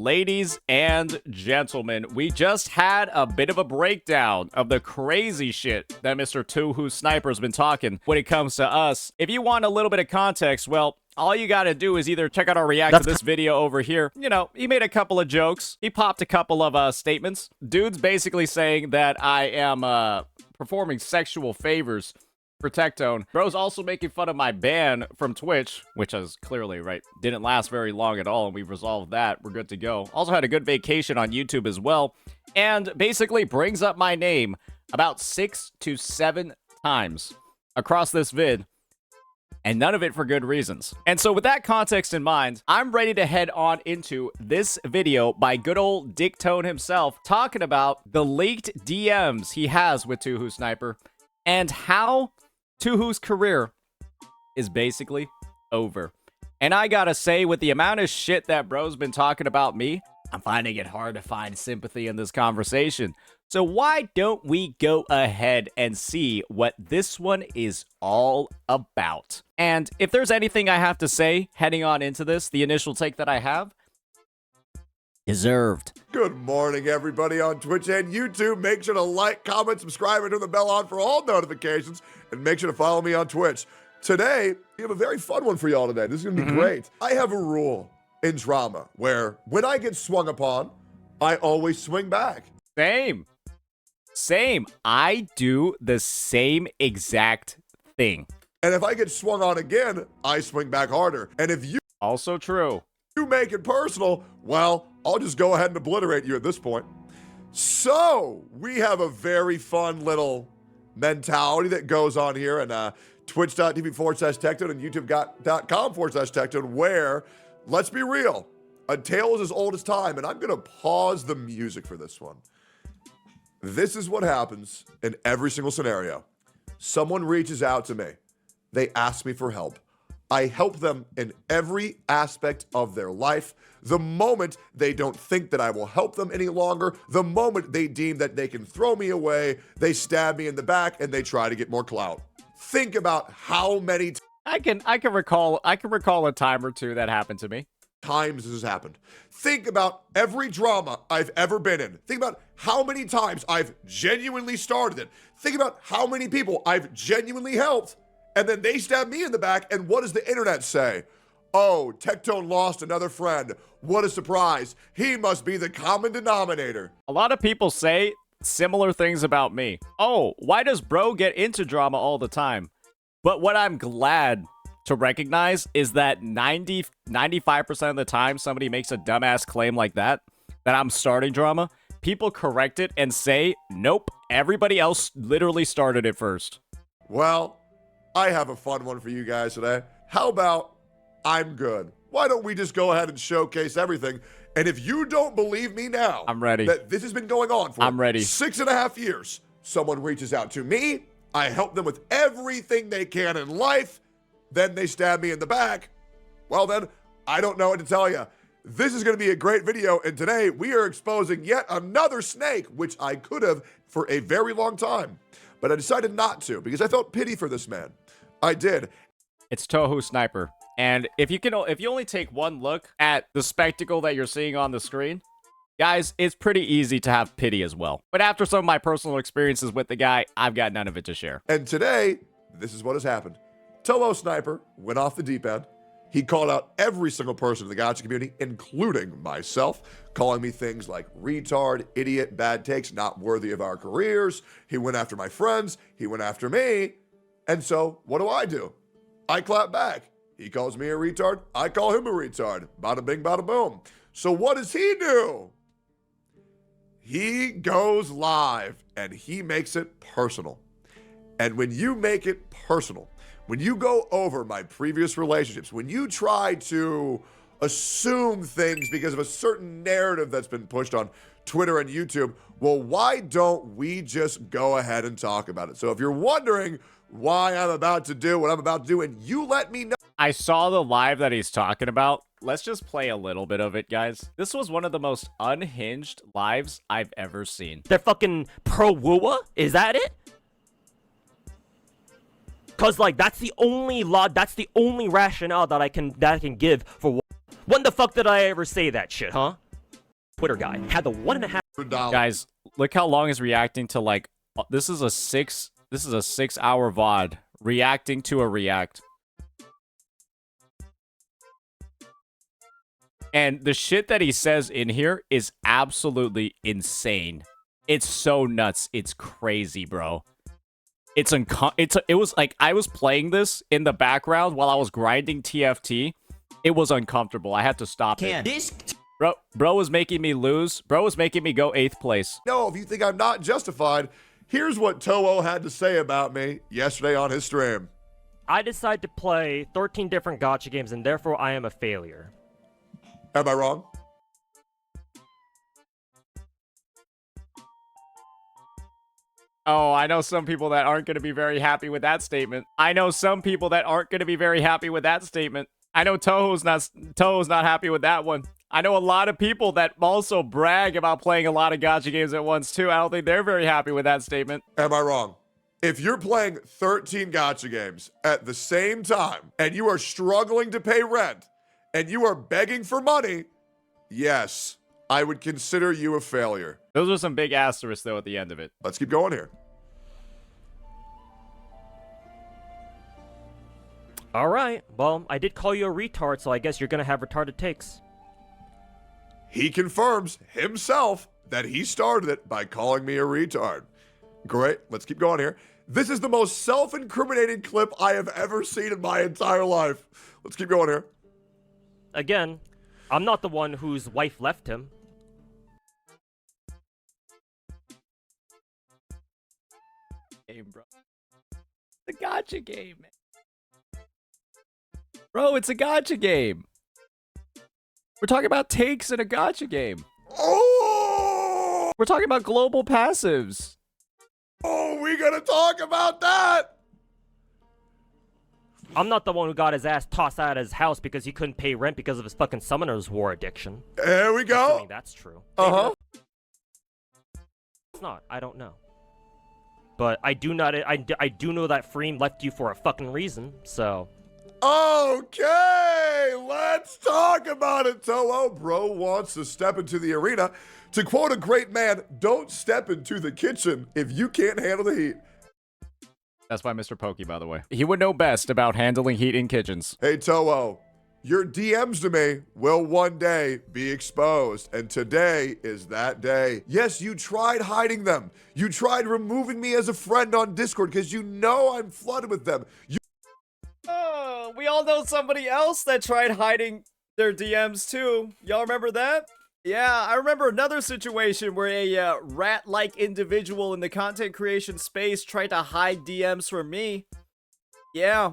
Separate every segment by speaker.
Speaker 1: Ladies and gentlemen, we just had a bit of a breakdown of the crazy shit that Mr. Two-Who Sniper's been talking when it comes to us. If you want a little bit of context, well, all you gotta do is either check out our react to this video over here. You know, he made a couple of jokes. He popped a couple of statements. Dude's basically saying that I am performing sexual favors for Tectone. Bro's also making fun of my ban from Twitch, which is clearly, right, didn't last very long at all, and we've resolved that. We're good to go. Also had a good vacation on YouTube as well, and basically brings up my name about 6 to 7 times across this vid, and none of it for good reasons. And so with that context in mind, I'm ready to head on into this video by good old Tectone himself, talking about the leaked DMs he has with Two-Who Sniper, and how Two-Who's career is basically over. And I gotta say, with the amount of shit that bro's been talking about me, I'm finding it hard to find sympathy in this conversation. So why don't we go ahead and see what this one is all about? And if there's anything I have to say heading on into this, the initial take that I have, deserved.
Speaker 2: Good morning, everybody on Twitch and YouTube. Make sure to like, comment, subscribe, and turn the bell on for all notifications. And make sure to follow me on Twitch. Today, we have a very fun one for y'all today. This is going to be great. I have a rule in drama where when I get swung upon, I always swing back.
Speaker 1: Same. I do the same exact thing.
Speaker 2: And if I get swung on again, I swing back harder. And if you
Speaker 1: also true,
Speaker 2: you make it personal, well, I'll just go ahead and obliterate you at this point. So we have a very fun little mentality that goes on here, and twitch.tv/Tectone and youtube.com/Tectone, where, let's be real, a tale is as old as time, and I'm going to pause the music for this one. This is what happens in every single scenario. Someone reaches out to me. They ask me for help. I help them in every aspect of their life. The moment they don't think that I will help them any longer, the moment they deem that they can throw me away, they stab me in the back and they try to get more clout. Think about how many
Speaker 1: I can recall a time or two that happened to me.
Speaker 2: Times this has happened. Think about every drama I've ever been in. Think about how many times I've genuinely started it. Think about how many people I've genuinely helped, and then they stab me in the back, and what does the internet say? Oh, Tectone lost another friend. What a surprise. He must be the common denominator.
Speaker 1: A lot of people say similar things about me. Oh, why does bro get into drama all the time? But what I'm glad to recognize is that 95% of the time somebody makes a dumbass claim like that I'm starting drama, people correct it and say, nope, everybody else literally started it first.
Speaker 2: Well, I have a fun one for you guys today. How about I'm good? Why don't we just go ahead and showcase everything? And if you don't believe me now,
Speaker 1: I'm ready.
Speaker 2: That this has been going on for
Speaker 1: I'm ready.
Speaker 2: 6.5 years. Someone reaches out to me. I help them with everything they can in life. Then they stab me in the back. Well, then I don't know what to tell you. This is going to be a great video. And today we are exposing yet another snake, which I could have for a very long time. But I decided not to because I felt pity for this man. I did.
Speaker 1: It's Two-Who Sniper. And if you only take one look at the spectacle that you're seeing on the screen, guys, it's pretty easy to have pity as well. But after some of my personal experiences with the guy, I've got none of it to share.
Speaker 2: And today, this is what has happened. Two-Who Sniper went off the deep end. He called out every single person in the Gacha community, including myself, calling me things like retard, idiot, bad takes, not worthy of our careers. He went after my friends. He went after me. And so, what do? I clap back. He calls me a retard. I call him a retard. Bada bing, bada boom. So what does he do? He goes live and he makes it personal. And when you make it personal, when you go over my previous relationships, when you try to assume things because of a certain narrative that's been pushed on Twitter and YouTube, well, why don't we just go ahead and talk about it? So if you're wondering why I'm about to do what I'm about to do, and you let me know.
Speaker 1: I saw the live that he's talking about. Let's just play a little bit of it, guys. This was one of the most unhinged lives I've ever seen.
Speaker 3: They're fucking pro-wooa? Is that it? Cause like that's the only rationale that I can give for when the fuck did I ever say that shit, huh? Twitter guy had the 1.5
Speaker 2: $100.
Speaker 1: Guys, look how long is reacting to like this is a 6-hour VOD reacting to a react. And the shit that he says in here is absolutely insane. It's so nuts. It's crazy, bro. It was like I was playing this in the background while I was grinding TFT. It was uncomfortable. I had to stop it. Bro was making me lose. Bro was making me go 8th place.
Speaker 2: No, if you think I'm not justified, here's what Toho had to say about me yesterday on his stream.
Speaker 3: I decided to play 13 different gacha games, and therefore I am a failure.
Speaker 2: Am I wrong?
Speaker 1: Oh, I know some people that aren't going to be very happy with that statement. I know Toho's not happy with that one. I know a lot of people that also brag about playing a lot of gacha games at once too. I don't think they're very happy with that statement.
Speaker 2: Am I wrong? If you're playing 13 gacha games at the same time and you are struggling to pay rent and you are begging for money, yes, I would consider you a failure.
Speaker 1: Those are some big asterisks though at the end of it.
Speaker 2: Let's keep going here.
Speaker 3: All right. Well, I did call you a retard, so I guess you're gonna have retarded takes.
Speaker 2: He confirms himself that he started it by calling me a retard. Great. Let's keep going here. This is the most self-incriminating clip I have ever seen in my entire life. Let's keep going here.
Speaker 3: Again, I'm not the one whose wife left him.
Speaker 1: Game, bro. The gacha game, man. Bro, it's a gacha game. We're talking about takes in a gacha game.
Speaker 2: Oh!
Speaker 1: We're talking about global passives.
Speaker 2: Oh, we gonna talk about that?
Speaker 3: I'm not the one who got his ass tossed out of his house because he couldn't pay rent because of his fucking Summoner's War addiction.
Speaker 2: There we go.
Speaker 3: Assuming that's true.
Speaker 2: Uh-huh.
Speaker 3: It's not. I don't know. But I do not. I do know that Freem left you for a fucking reason. So.
Speaker 2: Okay, let's talk about it, Toho. Bro wants to step into the arena. To quote a great man, don't step into the kitchen if you can't handle the heat.
Speaker 1: That's by Mr. Pokey, by the way. He would know best about handling heat in kitchens.
Speaker 2: Hey, Toho, your DMs to me will one day be exposed, and today is that day. Yes, you tried hiding them. You tried removing me as a friend on Discord because you know I'm flooded with them.
Speaker 1: We all know somebody else that tried hiding their DMs too. Y'all remember that? Yeah, I remember another situation where a rat-like individual in the content creation space tried to hide DMs from me. Yeah,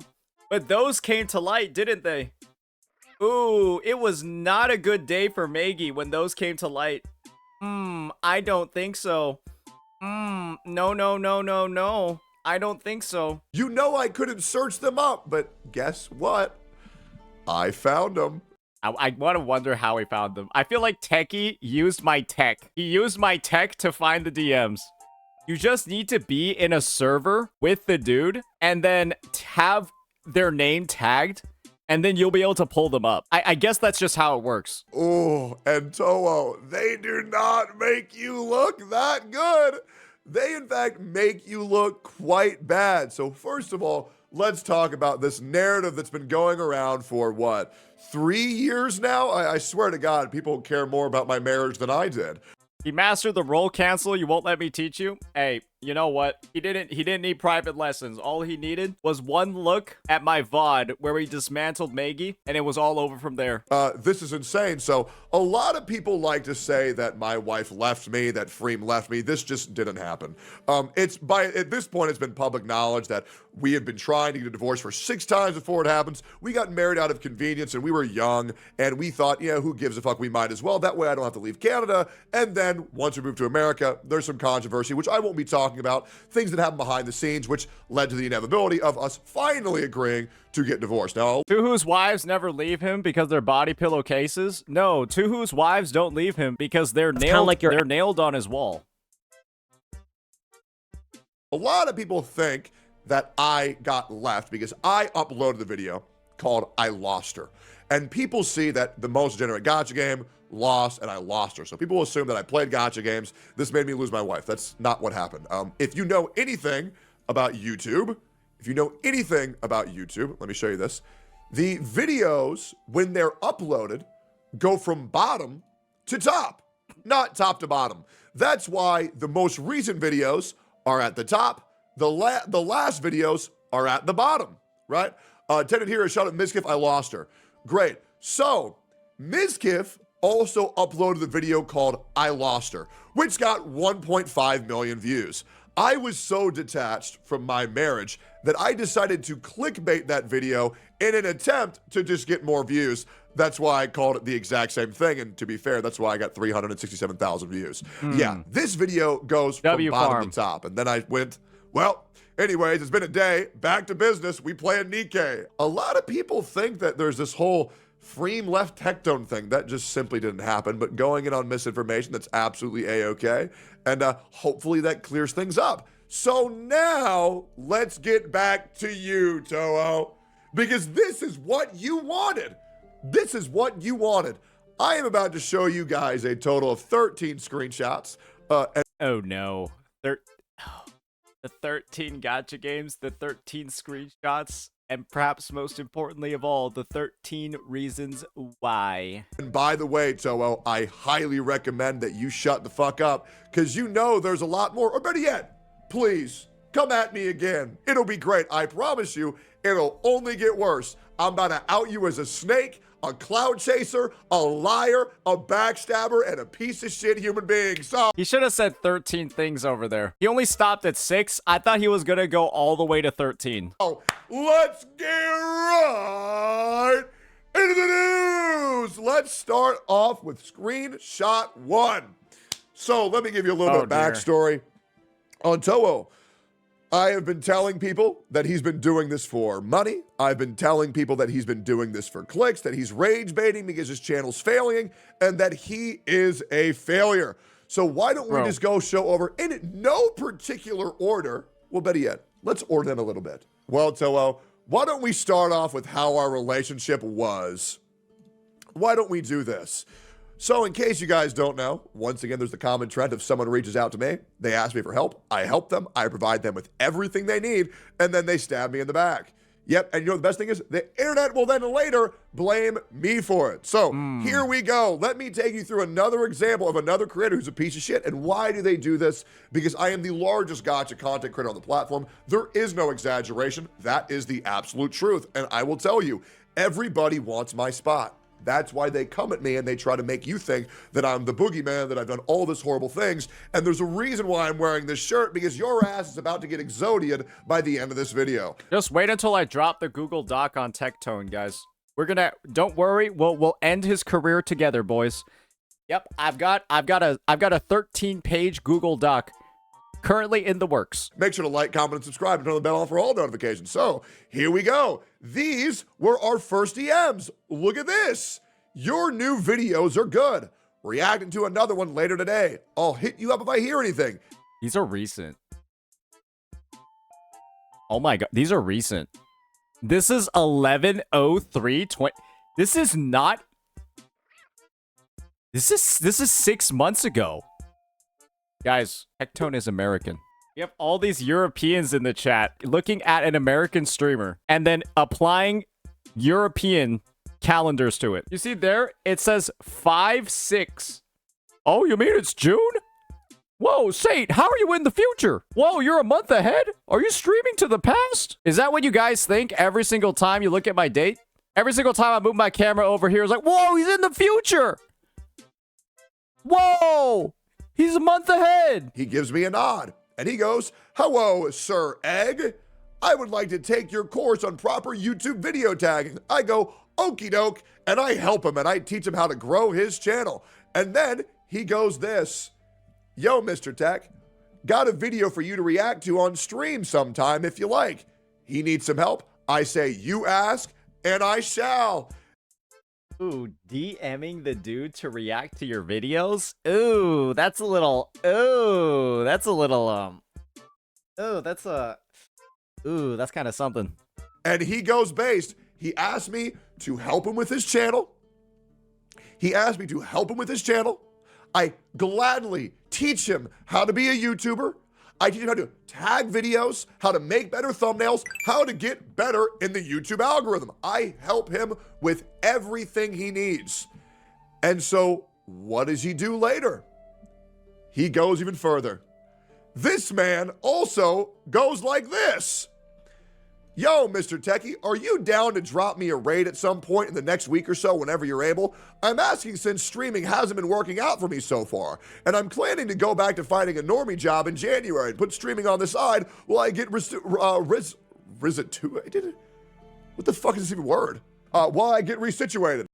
Speaker 1: but those came to light, didn't they? Ooh, it was not a good day for Maggie when those came to light. I don't think so. No. I don't think so.
Speaker 2: You know I couldn't search them up, but guess what? I found them.
Speaker 1: I want to wonder how he found them. I feel like Techie used my tech. He used my tech to find the DMs. You just need to be in a server with the dude and then have their name tagged, and then you'll be able to pull them up. I guess that's just how it works.
Speaker 2: Oh, and Toho, they do not make you look that good. They, in fact, make you look quite bad. So first of all, let's talk about this narrative that's been going around for, what, 3 years now? I swear to God, people care more about my marriage than I did.
Speaker 1: He mastered the roll cancel. You won't let me teach you? Hey, you know what? He didn't need private lessons. All he needed was one look at my VOD where he dismantled Maggie, and it was all over from there.
Speaker 2: This is insane. So a lot of people like to say that my wife left me, that Freem left me. This just didn't happen. At this point, it's been public knowledge that we had been trying to get a divorce for 6 times before it happens. We got married out of convenience, and we were young, and we thought, who gives a fuck? We might as well. That way I don't have to leave Canada. And then once we moved to America, there's some controversy, which I won't be talking about, things that happened behind the scenes, which led to the inevitability of us finally agreeing to get divorced. Now,
Speaker 1: Tuhu's wives never leave him because they're body pillowcases. No, Tuhu's wives don't leave him because they're nailed on his wall.
Speaker 2: a lot of people think that I got left because I uploaded the video called I Lost Her. And people see that the most degenerate gacha game lost, and I lost her. So people assume that I played gacha games. This made me lose my wife. That's not what happened. If you know anything about YouTube, let me show you this. The videos, when they're uploaded, go from bottom to top, not top to bottom. That's why the most recent videos are at the top. The last videos are at the bottom, right? Tenant here, shout out Mizkif, I lost her. Great. So, Mizkif also uploaded the video called I Lost Her, which got 1.5 million views. I was so detached from my marriage that I decided to clickbait that video in an attempt to just get more views. That's why I called it the exact same thing. And to be fair, that's why I got 367,000 views. Yeah, this video goes from bottom to top. And then I went, well, anyways, it's been a day. Back to business. We play a Nikkei. A lot of people think that there's this whole Freem left Tectone thing. That just simply didn't happen. But going in on misinformation, that's absolutely A-okay. And hopefully that clears things up. So now, let's get back to you, Toho. Because this is what you wanted. This is what you wanted. I am about to show you guys a total of 13 screenshots.
Speaker 1: Oh no. The 13 gacha games, the 13 screenshots, and perhaps most importantly of all, the 13 reasons why.
Speaker 2: And by the way, Toho, I highly recommend that you shut the fuck up, because you know there's a lot more. Or better yet, please, come at me again. It'll be great. I promise you, it'll only get worse. I'm about to out you as a snake, a cloud chaser, a liar, a backstabber, and a piece of shit human being. So
Speaker 1: He should have said 13 things over there. He only stopped at 6. I thought he was gonna go all the way to 13.
Speaker 2: let's get right into the news. Let's start off with screenshot 1. So let me give you a little bit of backstory on Toho. I have been telling people that he's been doing this for money. I've been telling people that he's been doing this for clicks, that he's rage baiting because his channel's failing, and that he is a failure. So why don't we just go show over in no particular order? Well, better yet, let's order them a little bit. Well, Toho, why don't we start off with how our relationship was? Why don't we do this? So in case you guys don't know, once again, there's the common trend of someone reaches out to me, they ask me for help, I help them, I provide them with everything they need, and then they stab me in the back. Yep, and you know what the best thing is? The internet will then later blame me for it. So here we go. Let me take you through another example of another creator who's a piece of shit. And why do they do this? Because I am the largest gacha content creator on the platform. There is no exaggeration. That is the absolute truth. And I will tell you, everybody wants my spot. That's why they come at me and they try to make you think that I'm the boogeyman, that I've done all this horrible things. And there's a reason why I'm wearing this shirt, because your ass is about to get exodiated by the end of this video.
Speaker 1: Just wait until I drop the Google Doc on Tectone, guys. We're gonna, don't worry, we'll end his career together, boys. Yep, I've got a 13-page Google Doc currently in the works.
Speaker 2: Make sure to like, comment, and subscribe and turn the bell on for all notifications. So here we go. These were our first DMs. Look at this. Your new videos are good. Reacting to another one later today. I'll hit you up if I hear anything.
Speaker 1: These are recent. Oh my god, these are recent. This is 11/03/20. This is not. This is 6 months ago. Guys, Tectone is American. We have all these Europeans in the chat looking at an American streamer and then applying European calendars to it. You see there? It says 5/6. Oh, you mean it's June? Whoa, Saint, how are you in the future? Whoa, you're a month ahead? Are you streaming to the past? Is that what you guys think every single time you look at my date? Every single time I move my camera over here, it's like, whoa, he's in the future. Whoa. He's a month ahead.
Speaker 2: He gives me a nod, and he goes, hello, Sir Egg. I would like to take your course on proper YouTube video tagging. I go, okie doke, and I help him, and I teach him how to grow his channel. And then he goes this, yo, Mr. Tech, got a video for you to react to on stream sometime if you like. He needs some help. I say, you ask, and I shall.
Speaker 1: Ooh, DMing the dude to react to your videos? Ooh, that's a little, ooh, that's a little, ooh, that's kind of something.
Speaker 2: And he goes based. He asked me to help him with his channel. He asked me to help him with his channel. I gladly teach him how to be a YouTuber. I teach him how to tag videos, how to make better thumbnails, how to get better in the YouTube algorithm. I help him with everything he needs. And so what does he do later? He goes even further. This man also goes like this. Yo, Mr. Techie, are you down to drop me a raid at some point in the next week or so whenever you're able? I'm asking since streaming hasn't been working out for me so far, and I'm planning to go back to finding a normie job in January and put streaming on the side while I get what the fuck is this even word? While I get resituated.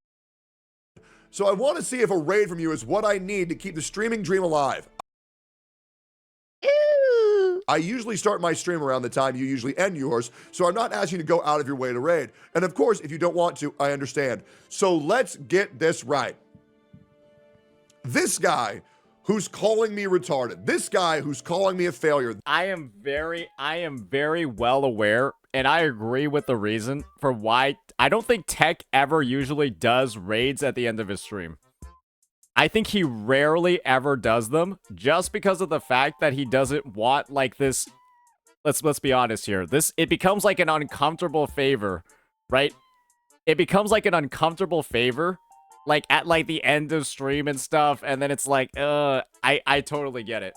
Speaker 2: So I want to see if a raid from you is what I need to keep the streaming dream alive. I usually start my stream around the time you usually end yours, so I'm not asking you to go out of your way to raid. And of course, if you don't want to, I understand. So let's get this right. This guy who's calling me retarded, this guy who's calling me a failure.
Speaker 1: I am very well aware, and I agree with the reason for why I don't think Tech ever usually does raids at the end of his stream. I think he rarely ever does them just because of the fact that he doesn't want like this. Let's be honest here. It becomes like an uncomfortable favor, right? It becomes like an uncomfortable favor, like at like the end of stream and stuff, and then it's like, I totally get it,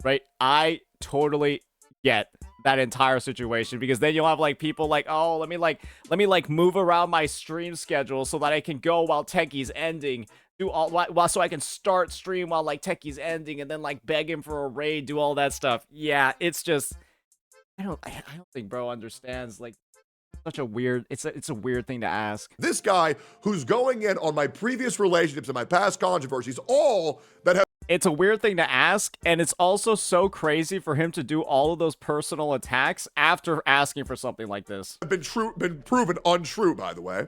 Speaker 1: right? I totally get that entire situation, because then you'll have like people like, oh, let me move around my stream schedule so that I can go while Techie's ending. Do all while so I can start stream while like Techie's ending, and then like beg him for a raid, do all that stuff. Yeah, it's just I don't think bro understands like such a weird it's a weird thing to ask.
Speaker 2: This guy who's going in on my previous relationships and my past controversies, all that have
Speaker 1: It's a weird thing to ask, and it's also so crazy for him to do all of those personal attacks after asking for something like this.
Speaker 2: been proven untrue, by the way.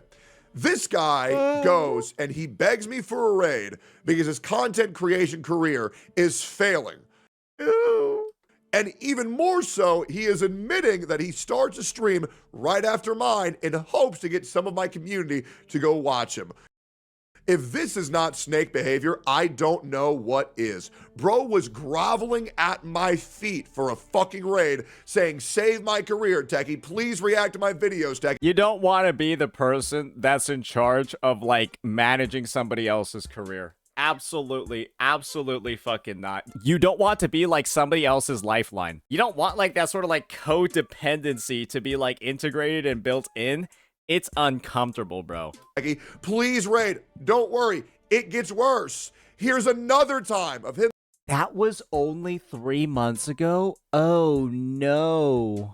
Speaker 2: This guy goes and he begs me for a raid because his content creation career is failing. And even more so, he is admitting that he starts a stream right after mine in hopes to get some of my community to go watch him. If this is not snake behavior, I don't know what is. Bro was groveling at my feet for a fucking raid, saying, save my career, Techie. Please react to my videos, Techie.
Speaker 1: You don't want to be the person that's in charge of like managing somebody else's career. Absolutely fucking not. You don't want to be like somebody else's lifeline. You don't want like that sort of like codependency to be like integrated and built in. It's uncomfortable, bro.
Speaker 2: Techie, please raid. Don't worry, it gets worse. Here's another time of him.
Speaker 1: That was only 3 months ago? Oh, no.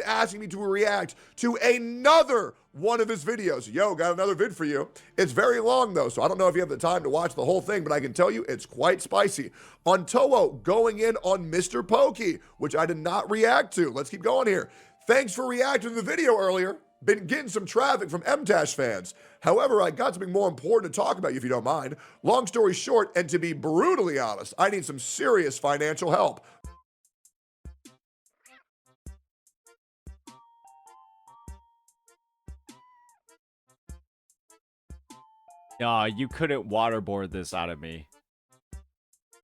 Speaker 2: Asking me to react to another one of his videos. Yo, got another vid for you. It's very long though, so I don't know if you have the time to watch the whole thing, but I can tell you it's quite spicy. On Toho, going in on Mr. Pokey, which I did not react to. Let's keep going here. Thanks for reacting to the video earlier. Been getting some traffic from MTash fans. However, I got something more important to talk about you if you don't mind. Long story short, and to be brutally honest, I need some serious financial help.
Speaker 1: Nah, you couldn't waterboard this out of me.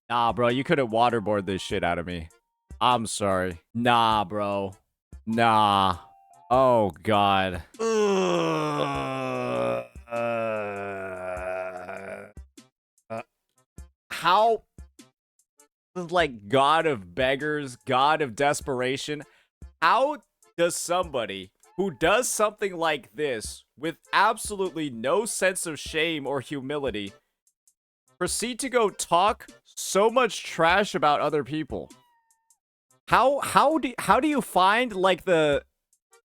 Speaker 1: Nah, bro, you couldn't waterboard this shit out of me. I'm sorry. Nah, bro. Nah. Oh, God. How, like, God of beggars, God of desperation, how does somebody who does something like this with absolutely no sense of shame or humility proceed to go talk so much trash about other people? How do you find, like, the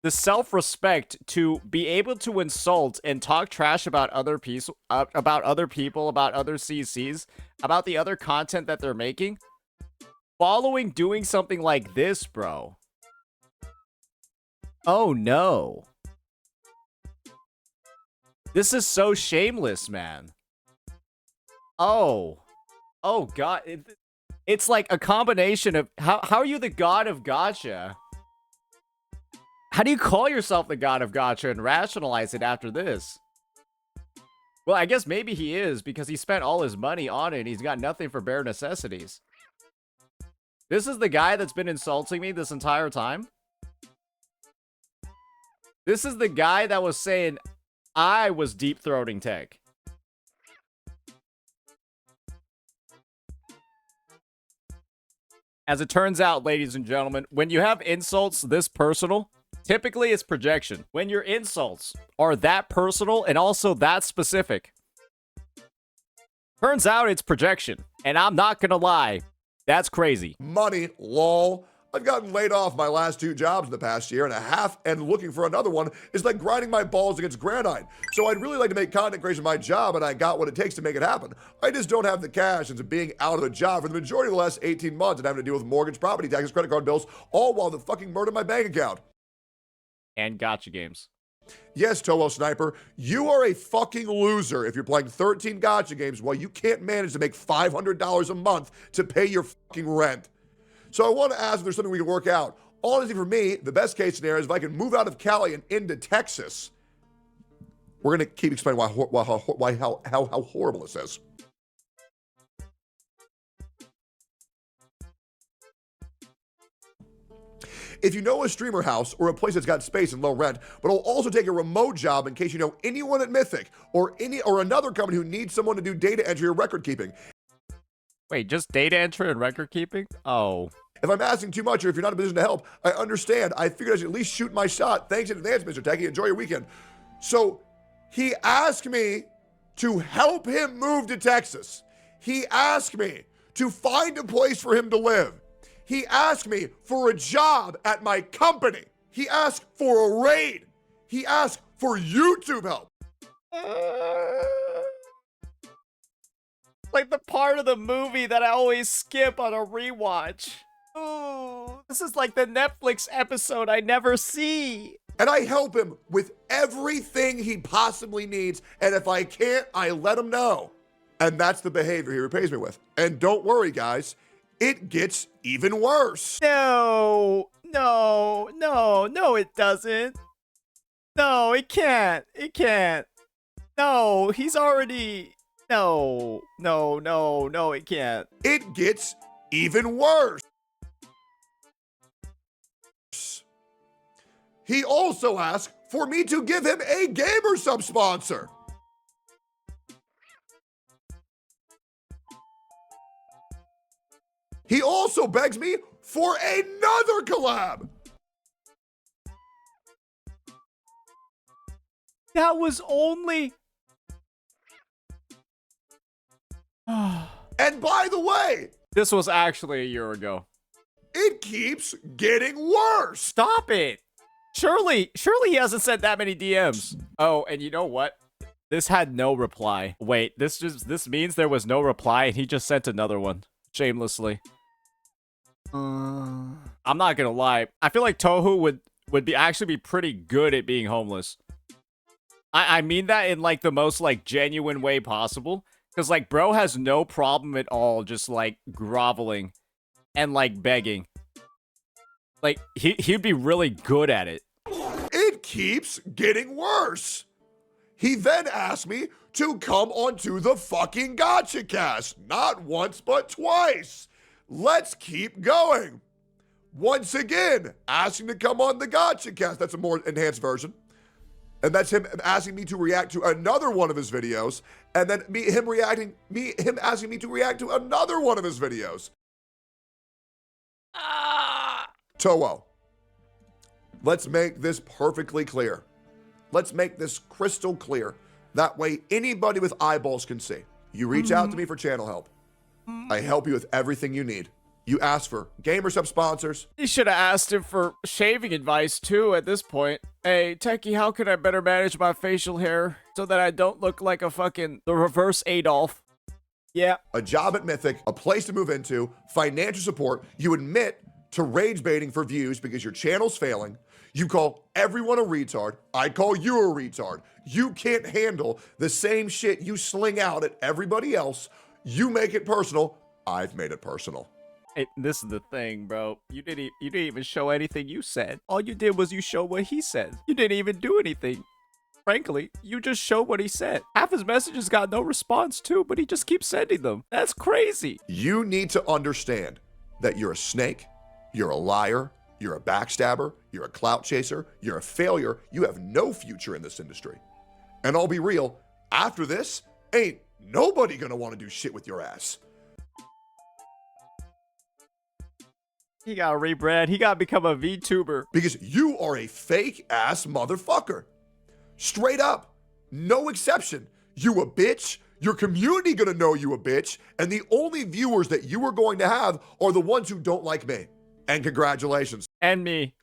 Speaker 1: self-respect to be able to insult and talk trash about other people, about other CCs, about the other content that they're making, following doing something like this, bro? Oh no. This is so shameless, man. Oh God. It's like a combination of how are you the god of Gacha? How do you call yourself the god of Gacha and rationalize it after this? Well, I guess maybe he is because he spent all his money on it and he's got nothing for bare necessities. This is the guy that's been insulting me this entire time? This is the guy that was saying I was deep-throating tech. As it turns out, ladies and gentlemen, when you have insults this personal, typically it's projection. When your insults are that personal and also that specific, turns out it's projection. And I'm not gonna lie, that's crazy.
Speaker 2: Money, lol. I've gotten laid off my last 2 jobs in the past year and a half, and looking for another one is like grinding my balls against granite. So I'd really like to make content creation my job, and I got what it takes to make it happen. I just don't have the cash into being out of a job for the majority of the last 18 months and having to deal with mortgage, property taxes, credit card bills, all while the fucking murder my bank account.
Speaker 1: And gacha games.
Speaker 2: Yes, Toho Sniper, you are a fucking loser if you're playing 13 gacha games while you can't manage to make $500 a month to pay your fucking rent. So I want to ask if there's something we can work out. Honestly, for me, the best case scenario is if I can move out of Cali and into Texas. We're going to keep explaining how horrible this is. If you know a streamer house or a place that's got space and low rent, but I'll also take a remote job in case you know anyone at Mythic or another company who needs someone to do data entry or record keeping.
Speaker 1: Wait, just data entry and record keeping? Oh.
Speaker 2: If I'm asking too much or if you're not in a position to help, I understand. I figured I should at least shoot my shot. Thanks in advance, Mr. Techie. Enjoy your weekend. So he asked me to help him move to Texas. He asked me to find a place for him to live. He asked me for a job at my company. He asked for a raid. He asked for YouTube help.
Speaker 1: Like the part of the movie that I always skip on a rewatch. Ooh, this is like the Netflix episode I never see.
Speaker 2: And I help him with everything he possibly needs. And if I can't, I let him know. And that's the behavior he repays me with. And don't worry, guys. It gets even worse.
Speaker 1: No, it doesn't. No, it can't. It can't. No, he's already... No, it can't.
Speaker 2: It gets even worse. He also asked for me to give him a gamer sub sponsor. He also begs me for another collab.
Speaker 1: That was only...
Speaker 2: And by the way,
Speaker 1: this was actually a year ago.
Speaker 2: It keeps getting worse.
Speaker 1: Stop it. Surely he hasn't sent that many DMs. Oh, and you know what? This had no reply. Wait, this means there was no reply and he just sent another one. Shamelessly. I'm not gonna lie. I feel like Toho would actually be pretty good at being homeless. I mean that in like the most like genuine way possible. Because like bro has no problem at all just like groveling and like begging. Like he'd be really good at it.
Speaker 2: It keeps getting worse. He then asked me to come onto the fucking Gacha cast. Not once, but twice. Let's keep going. Once again, asking to come on the Gacha cast. That's a more enhanced version. And that's him asking me to react to another one of his videos. And then him asking me to react to another one of his videos. Toho, let's make this perfectly clear. Let's make this crystal clear. That way anybody with eyeballs can see. You reach out to me for channel help. I help you with everything you need. You ask for gamer sub sponsors.
Speaker 1: You should have asked him for shaving advice too at this point. Hey, Techie, how can I better manage my facial hair so that I don't look like the reverse Adolf? Yeah.
Speaker 2: A job at Mythic, a place to move into, financial support. You admit to rage baiting for views because your channel's failing. You call everyone a retard. I call you a retard. You can't handle the same shit you sling out at everybody else. You make it personal. I've made it personal.
Speaker 1: This is the thing, bro. You didn't even show anything you said. All you did was you show what he said. You didn't even do anything. Frankly, you just showed what he said. Half his messages got no response too, but he just keeps sending them. That's crazy.
Speaker 2: You need to understand that you're a snake, you're a liar, you're a backstabber, you're a clout chaser, you're a failure. You have no future in this industry. And I'll be real, after this, ain't nobody gonna want to do shit with your ass.
Speaker 1: He got rebrand. He got to become a VTuber.
Speaker 2: Because you are a fake ass motherfucker. Straight up. No exception. You a bitch. Your community gonna know you a bitch. And the only viewers that you are going to have are the ones who don't like me. And congratulations.
Speaker 1: And me.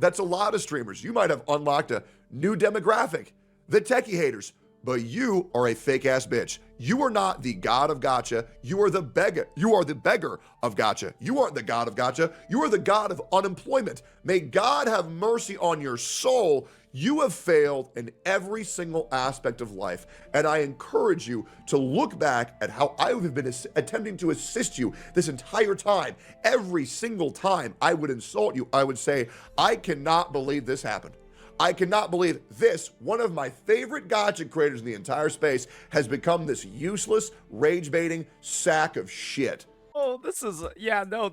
Speaker 2: That's a lot of streamers. You might have unlocked a new demographic. The techie haters. But you are a fake ass bitch. You are not the god of Gacha. You are the beggar. You are the beggar of Gacha. You aren't the god of Gacha. You are the god of unemployment. May God have mercy on your soul. You have failed in every single aspect of life. And I encourage you to look back at how I have been attempting to assist you this entire time. Every single time I would insult you, I would say, I cannot believe this happened. I cannot believe this, one of my favorite Gacha creators in the entire space, has become this useless, rage-baiting sack of shit.
Speaker 1: Oh, this is,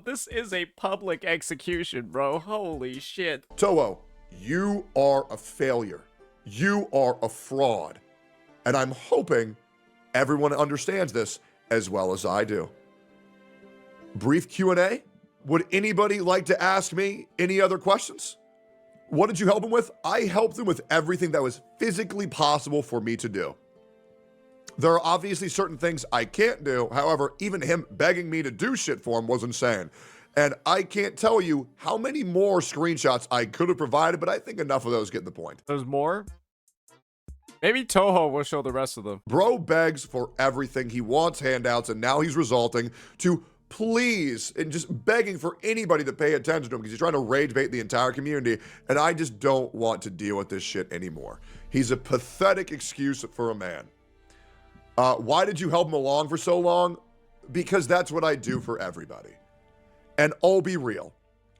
Speaker 1: this is a public execution, bro. Holy shit.
Speaker 2: Toho, you are a failure. You are a fraud. And I'm hoping everyone understands this as well as I do. Brief Q&A. Would anybody like to ask me any other questions? What did you help him with? I helped him with everything that was physically possible for me to do. There are obviously certain things I can't do. However, even him begging me to do shit for him was insane. And I can't tell you how many more screenshots I could have provided, but I think enough of those get the point.
Speaker 1: There's more? Maybe Toho will show the rest of them.
Speaker 2: Bro begs for everything. He wants handouts, and now he's resorting to please and just begging for anybody to pay attention to him because he's trying to rage bait the entire community, and I just don't want to deal with this shit anymore. He's a pathetic excuse for a man. Why did you help him along for so long? Because that's what I do for everybody. And I'll be real.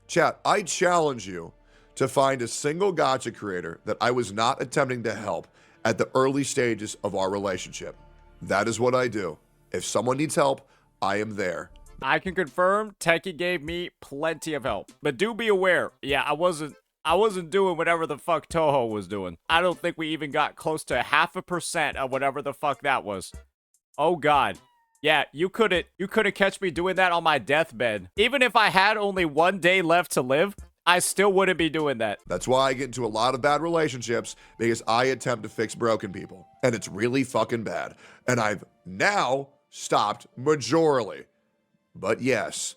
Speaker 2: Chat, I challenge you to find a single Gacha creator that I was not attempting to help at the early stages of our relationship. That is what I do. If someone needs help, I am there.
Speaker 1: I can confirm Techie gave me plenty of help. But do be aware, yeah, I wasn't doing whatever the fuck Toho was doing. I don't think we even got close to 0.5% of whatever the fuck that was. Oh god. Yeah, you couldn't catch me doing that on my deathbed. Even if I had only 1 day left to live, I still wouldn't be doing that.
Speaker 2: That's why I get into a lot of bad relationships, because I attempt to fix broken people. And it's really fucking bad. And I've now stopped majorly. But yes,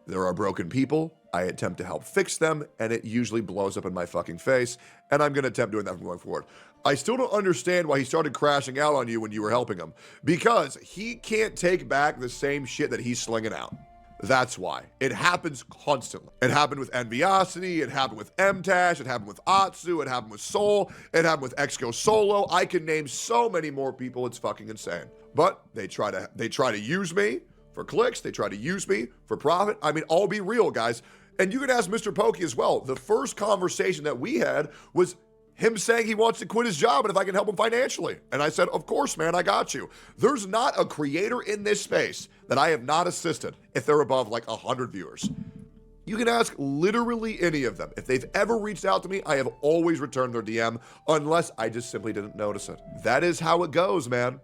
Speaker 2: there are broken people. I attempt to help fix them, and it usually blows up in my fucking face. And I'm going to attempt doing that from going forward. I still don't understand why he started crashing out on you when you were helping him. Because he can't take back the same shit that he's slinging out. That's why. It happens constantly. It happened with Enviosity, it happened with MTash, it happened with Atsu, it happened with Soul, it happened with Exco Solo. I can name so many more people, it's fucking insane. But they try to use me for clicks, they try to use me for profit. I mean, I'll be real, guys. And you can ask Mr. Pokey as well. The first conversation that we had was him saying he wants to quit his job and if I can help him financially. And I said, of course, man, I got you. There's not a creator in this space that I have not assisted if they're above like 100 viewers. You can ask literally any of them. If they've ever reached out to me, I have always returned their DM unless I just simply didn't notice it. That is how it goes, man.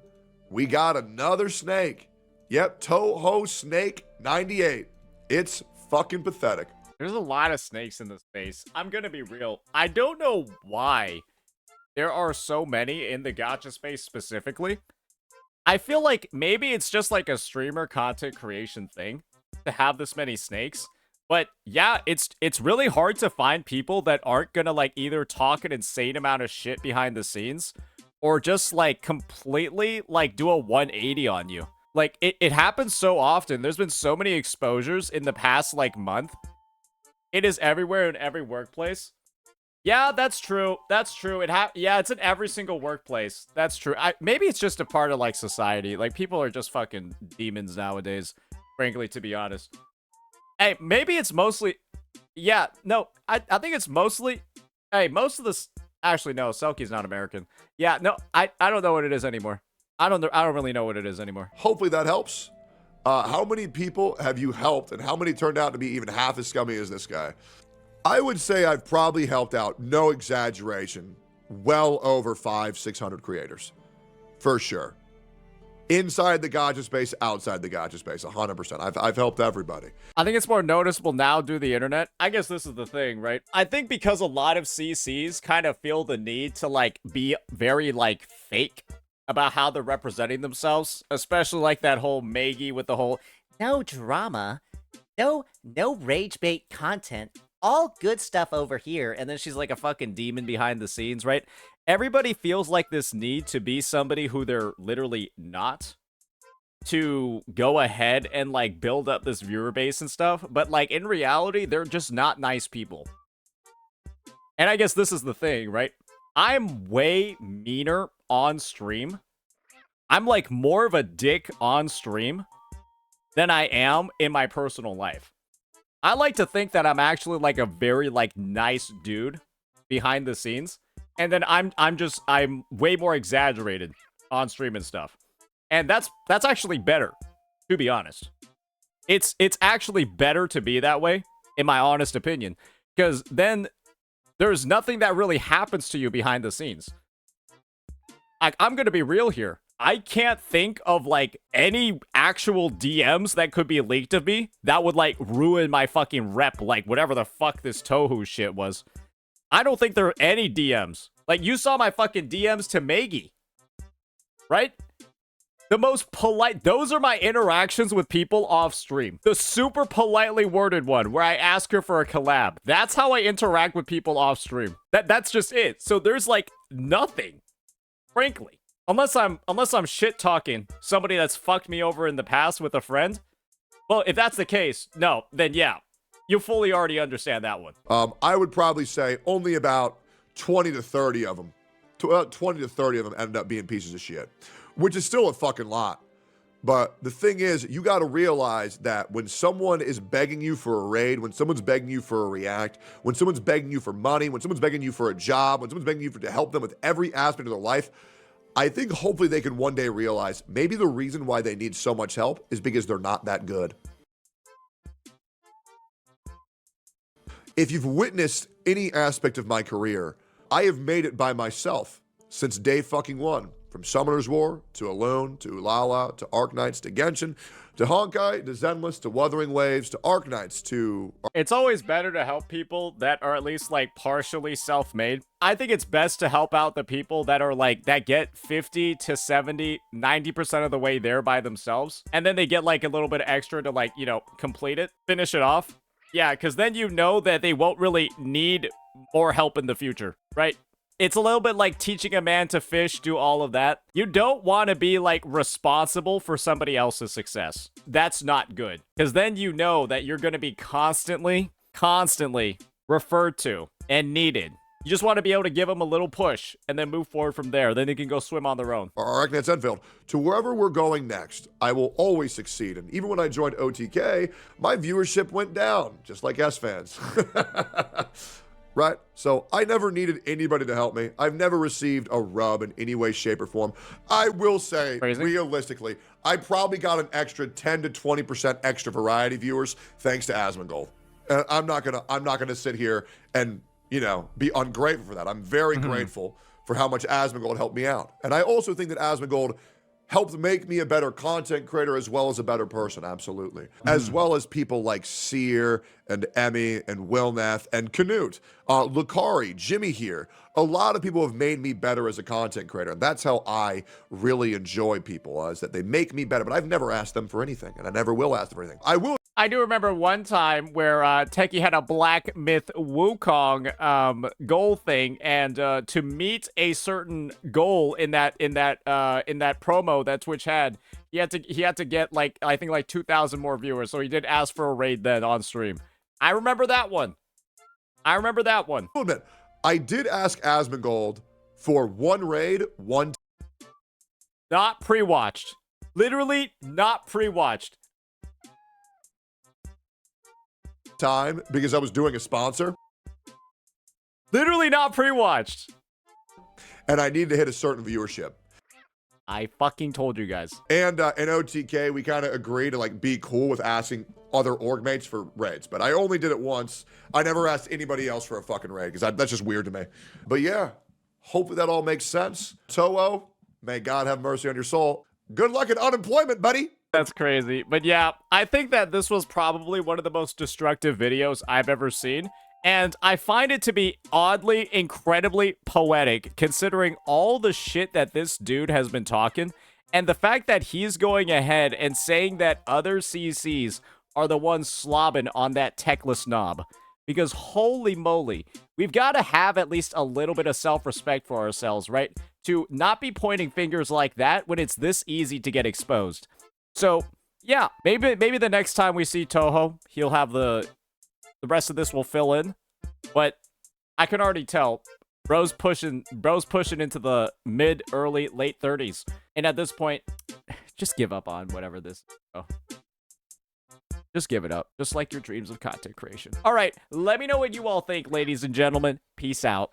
Speaker 2: We got another snake. Yep, Toho Snake 98. It's fucking pathetic.
Speaker 1: There's a lot of snakes in this space. I'm gonna be real. I don't know why there are so many in the gacha space specifically. I feel like maybe it's just like a streamer content creation thing to have this many snakes. But yeah, it's really hard to find people that aren't gonna like either talk an insane amount of shit behind the scenes or just like completely like do a 180 on you. Like it happens so often. There's been so many exposures in the past like month. It is everywhere in every workplace. Yeah, that's true. That's true. Yeah, it's in every single workplace. That's true. Maybe it's just a part of like society. Like people are just fucking demons nowadays, frankly, to be honest. Hey, maybe it's mostly. Yeah, no, I think it's mostly. Hey, most of this. Actually, no, Selkie's not American. Yeah, no, I don't know what it is anymore. I don't really know what it is anymore.
Speaker 2: Hopefully that helps. How many people have you helped, and how many turned out to be even half as scummy as this guy? I would say I've probably helped out, no exaggeration, well over 500-600 creators, for sure. Inside the gacha space, outside the gacha space, 100%. I've helped everybody.
Speaker 1: I think it's more noticeable now due to the internet. I guess this is the thing, right? I think because a lot of CCs kind of feel the need to, like, be very, like, fake about how they're representing themselves, especially, like, that whole Maggie with the whole, no drama, no rage bait content, all good stuff over here, and then she's like a fucking demon behind the scenes, right? Everybody feels like this need to be somebody who they're literally not, to go ahead and, like, build up this viewer base and stuff, but, like, in reality, they're just not nice people. And I guess this is the thing, right? I'm way meaner on stream. I'm, like, more of a dick on stream than I am in my personal life. I like to think that I'm actually, like, a very, like, nice dude behind the scenes. And then I'm way more exaggerated on stream and stuff. And that's actually better, to be honest. It's actually better to be that way, in my honest opinion. Because then there's nothing that really happens to you behind the scenes. I'm gonna be real here. I can't think of, like, any actual DMs that could be leaked of me that would, like, ruin my fucking rep, like, whatever the fuck this Tohu shit was. I don't think there are any DMs. Like, you saw my fucking DMs to Maggie. Right? The most polite... Those are my interactions with people off stream. The super politely worded one, where I ask her for a collab. That's how I interact with people off stream. That's just it. So there's, like, nothing. Frankly. Unless I'm shit-talking somebody that's fucked me over in the past with a friend. Well, if that's the case, no, then yeah. You fully already understand that one.
Speaker 2: I would probably say only about 20 to 30 of them. 20 to 30 of them ended up being pieces of shit, which is still a fucking lot. But the thing is, you got to realize that when someone is begging you for a raid, when someone's begging you for a react, when someone's begging you for money, when someone's begging you for a job, when someone's begging you to help them with every aspect of their life, I think hopefully they can one day realize maybe the reason why they need so much help is because they're not that good. If you've witnessed any aspect of my career, I have made it by myself since day fucking one. From Summoner's War, to Alone, to Ulala, to Arknights, to Genshin, to Honkai, to Zenless, to Wuthering Waves, to Arknights, to...
Speaker 1: It's always better to help people that are at least, like, partially self-made. I think it's best to help out the people that are, like, that get 50 to 70, 90% of the way there by themselves. And then they get, like, a little bit extra to, like, you know, complete it, finish it off. Yeah, because then you know that they won't really need more help in the future, right? It's a little bit like teaching a man to fish, do all of that. You don't want to be, like, responsible for somebody else's success. That's not good. Because then you know that you're going to be constantly referred to and needed. You just want to be able to give them a little push and then move forward from there. Then they can go swim on their own.
Speaker 2: Arknights Enfield, to wherever we're going next, I will always succeed. And even when I joined OTK, my viewership went down, just like S-fans. Right? So I never needed anybody to help me. I've never received a rub in any way, shape, or form. I will say, realistically, I probably got an extra 10 to 20% extra variety viewers thanks to Asmongold. And I'm not gonna sit here and, you know, be ungrateful for that. I'm very grateful for how much Asmongold helped me out. And I also think that Asmongold helped make me a better content creator as well as a better person, absolutely. As well as people like Seer and Emmy and Wilneth and Canute, Lucari, Jimmy here. A lot of people have made me better as a content creator. And that's how I really enjoy people, is that they make me better. But I've never asked them for anything, and I never will ask them for anything. I
Speaker 1: do remember one time where Techie had a Black Myth Wukong goal thing, and to meet a certain goal in that promo that Twitch had, he had to get, like, I think like 2,000 more viewers. So he did ask for a raid then on stream. I remember that one.
Speaker 2: Admit, I did ask Asmongold for one raid,
Speaker 1: not pre-watched. Literally not pre-watched.
Speaker 2: time because I was doing a sponsor.
Speaker 1: Literally not pre-watched.
Speaker 2: and I need to hit a certain viewership.
Speaker 1: I fucking told you guys.
Speaker 2: And in OTK, we kind of agreed to like be cool with asking other org mates for raids, but I only did it once. I never asked anybody else for a fucking raid because that's just weird to me. But yeah, hopefully that all makes sense. Toho, may God have mercy on your soul. Good luck in unemployment, buddy.
Speaker 1: That's crazy. But yeah, I think that this was probably one of the most destructive videos I've ever seen. And I find it to be oddly, incredibly poetic, considering all the shit that this dude has been talking, and the fact that he's going ahead and saying that other CCs are the ones slobbing on that techless knob. Because holy moly, we've got to have at least a little bit of self-respect for ourselves, right? To not be pointing fingers like that when it's this easy to get exposed. So, yeah, maybe the next time we see Toho, he'll have the rest of this will fill in, but I can already tell bro's pushing into the mid, early, late 30s. And at this point, just give up on whatever this is. Oh. Just give it up, just like your dreams of content creation. All right, let me know what you all think, ladies and gentlemen. Peace out.